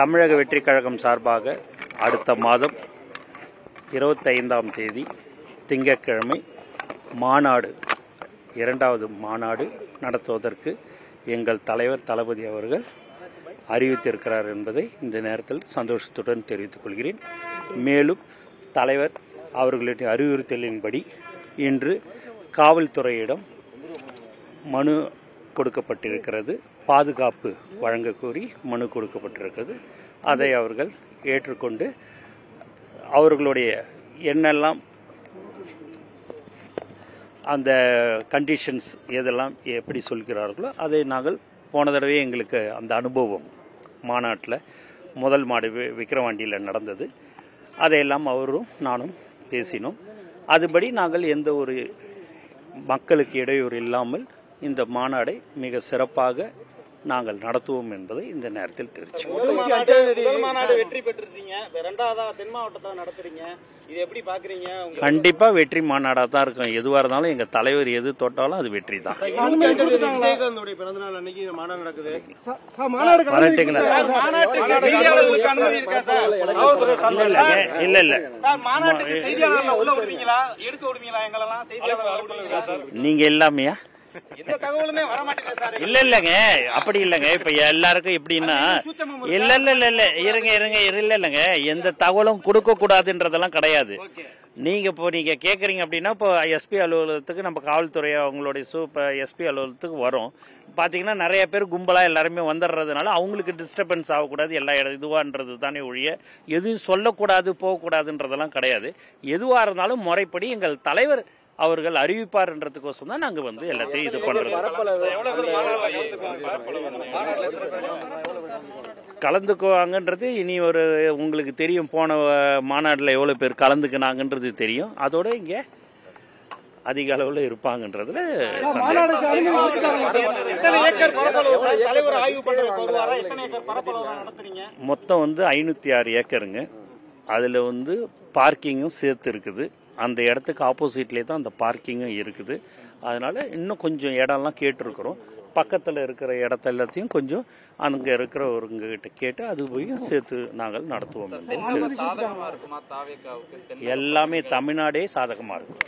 தமிழக வெற்றிக் கழகம் சார்பாக அடுத்த மாதம் 25ஆம் தேதி திங்கட்கிழமை மாநாடு, இரண்டாவது மாநாடு நடத்துவதற்கு எங்கள் தலைவர் தளபதி அவர்கள் அறிவித்திருக்கிறார் என்பதை இந்த நேரத்தில் சந்தோஷத்துடன் தெரிவித்துக் கொள்கிறேன். மேலும் தலைவர் அவர்களுடைய அறிவுறுத்தலின்படி இன்று காவல்துறையிடம் மனு கொடுக்கப்பட்டிருக்கிறது. பாதுகாப்பு வழங்க கோரி மனு கொடுக்கப்பட்டிருக்கிறது. அதை அவர்கள் ஏற்றுக்கொண்டு அவர்களுடைய என்னெல்லாம் அந்த கண்டிஷன்ஸ் எதெல்லாம் எப்படி சொல்கிறார்களோ அதை நாங்கள் போன தடவை எங்களுக்கு அந்த அனுபவம் மாநாட்டில் முதல் மாடு விக்கிரவாண்டியில் நடந்தது. அதையெல்லாம் அவரும் நானும் பேசினோம். அதுபடி நாங்கள் எந்த ஒரு மக்களுக்கு இடையூறு இல்லாமல் இந்த மாநாடை மிக சிறப்பாக நாங்கள் நடத்துவோம் என்பதை இந்த நேரத்தில் தெரிவிச்சுக்கிறோம். வெற்றி பெற்றிருக்கீங்க, இரண்டாவதா தென் மாவட்டத்தை நடத்துறீங்க, இது எப்படி பாக்குறீங்க? கண்டிப்பா வெற்றி மாநாடா தான் இருக்கும். எதுவா இருந்தாலும் எங்க தலைவர் எது தொட்டாலும் அது வெற்றி தான். பிறந்தநாள் அன்னைக்கு மாநாடு நடக்குது. இல்ல இல்ல நீங்க எல்லாமையா இல்ல இல்லங்க, அப்படி இல்லங்க. இப்ப எல்லாருக்கும் எப்படின்னா இல்ல இல்ல இல்ல இல்ல இருங்க இருங்க இல்ல இல்லங்க, எந்த தகவலும் கொடுக்க கூடாதுன்றதெல்லாம் கிடையாது. நீங்க இப்போ நீங்க கேக்குறீங்க அப்படின்னா இப்போ எஸ்பி அலுவலகத்துக்கு நம்ம காவல்துறை அவங்களுடைய எஸ்பி அலுவலகத்துக்கு வரும். பாத்தீங்கன்னா நிறைய பேர் கும்பலா எல்லாருமே வந்துடுறதுனால அவங்களுக்கு டிஸ்டர்பன்ஸ் ஆகக்கூடாது, எல்லா இதுவான்றது தானே ஒழிய எதுவும் சொல்லக்கூடாது போகக்கூடாதுன்றதெல்லாம் கிடையாது. எதுவா இருந்தாலும் முறைப்படி எங்கள் தலைவர் அவர்கள் அறிவிப்பார்ன்றதுக்கோசம் தான் நாங்க வந்து எல்லாத்தையும் இது பண்றோம். கலந்துக்குவாங்கன்றது இனி ஒரு உங்களுக்கு தெரியும். போன மாநாட்டில் எவ்வளவு பேர் கலந்துக்கினாங்கன்றது தெரியும். அதோட இங்க அதிக அளவில் இருப்பாங்கன்றதுல மொத்தம் வந்து 506 ஏக்கருங்க. அதுல வந்து பார்க்கிங்கும் சேர்த்து இருக்குது. அந்த இடத்துக்கு ஆப்போசிட்லேயே தான் அந்த பார்க்கிங்கும் இருக்குது. அதனால இன்னும் கொஞ்சம் இடம்லாம் கேட்டிருக்கிறோம். பக்கத்தில் இருக்கிற இடத்த எல்லாத்தையும் கொஞ்சம் அங்கே இருக்கிறவங்ககிட்ட கேட்டு அது போய் சேர்த்து நாங்கள் நடத்துவோம். எல்லாமே தமிழ்நாடே சாதகமாக இருக்கும்.